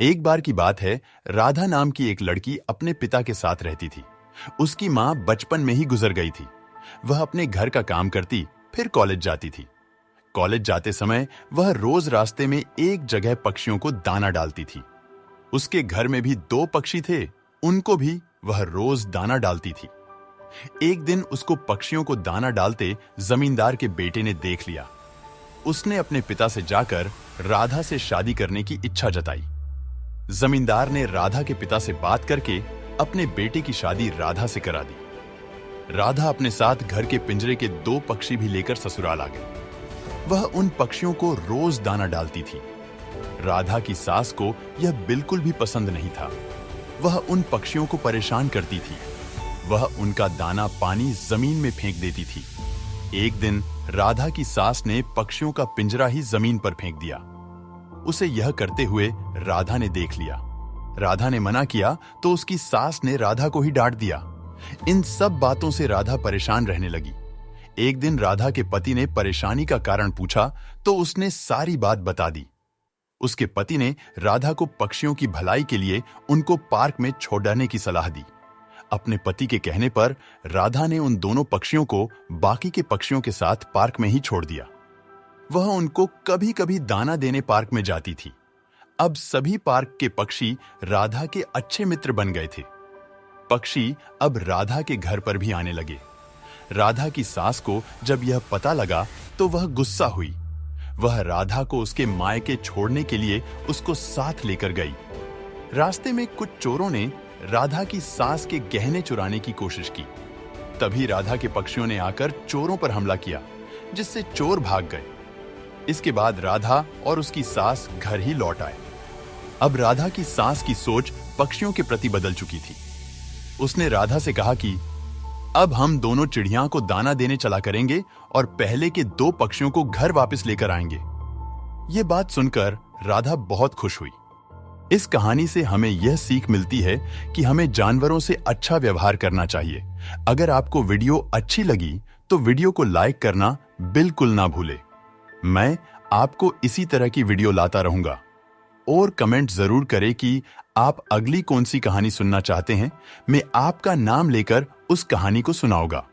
एक बार की बात है, राधा नाम की एक लड़की अपने पिता के साथ रहती थी। उसकी माँ बचपन में ही गुजर गई थी। वह अपने घर का काम करती, फिर कॉलेज जाती थी। कॉलेज जाते समय वह रोज रास्ते में एक जगह पक्षियों को दाना डालती थी। उसके घर में भी दो पक्षी थे, उनको भी वह रोज दाना डालती थी। एक दिन उसको पक्षियों को दाना डालते जमींदार के बेटे ने देख लिया। उसने अपने पिता से जाकर राधा से शादी करने की इच्छा जताई। जमींदार ने राधा के पिता से बात करके अपने बेटे की शादी राधा से करा दी। राधा अपने साथ घर के पिंजरे के दो पक्षी भी लेकर ससुराल आ गई। वह उन पक्षियों को रोज दाना डालती थी। राधा की सास को यह बिल्कुल भी पसंद नहीं था। वह उन पक्षियों को परेशान करती थी। वह उनका दाना पानी जमीन में फेंक देती थी। एक दिन राधा की सास ने पक्षियों का पिंजरा ही जमीन पर फेंक दिया। उसे यह करते हुए राधा ने देख लिया। राधा ने मना किया तो उसकी सास ने राधा को ही डांट दिया। इन सब बातों से राधा परेशान रहने लगी। एक दिन राधा के पति ने परेशानी का कारण पूछा तो उसने सारी बात बता दी। उसके पति ने राधा को पक्षियों की भलाई के लिए उनको पार्क में छोड़ने की सलाह दी। अपने पति के कहने पर राधा ने उन दोनों पक्षियों को बाकी के पक्षियों के साथ पार्क में ही छोड़ दिया। वह उनको कभी कभी दाना देने पार्क में जाती थी। अब सभी पार्क के पक्षी राधा के अच्छे मित्र बन गए थे। पक्षी अब राधा के घर पर भी आने लगे। राधा की सास को जब यह पता लगा तो वह गुस्सा हुई। वह राधा को उसके मायके छोड़ने के लिए उसको साथ लेकर गई। रास्ते में कुछ चोरों ने राधा की सास के गहने चुराने की कोशिश की। तभी राधा के पक्षियों ने आकर चोरों पर हमला किया, जिससे चोर भाग गए। इसके बाद राधा और उसकी सास घर ही लौट आए। अब राधा की सास की सोच पक्षियों के प्रति बदल चुकी थी। उसने राधा से कहा कि अब हम दोनों चिड़िया को दाना देने चला करेंगे और पहले के दो पक्षियों को घर वापस लेकर आएंगे। ये बात सुनकर राधा बहुत खुश हुई। इस कहानी से हमें यह सीख मिलती है कि हमें जानवरों से अच्छा व्यवहार करना चाहिए। अगर आपको वीडियो अच्छी लगी तो वीडियो को लाइक करना बिल्कुल ना भूले। मैं आपको इसी तरह की वीडियो लाता रहूंगा। और कमेंट जरूर करें कि आप अगली कौन सी कहानी सुनना चाहते हैं। मैं आपका नाम लेकर उस कहानी को सुनाऊंगा।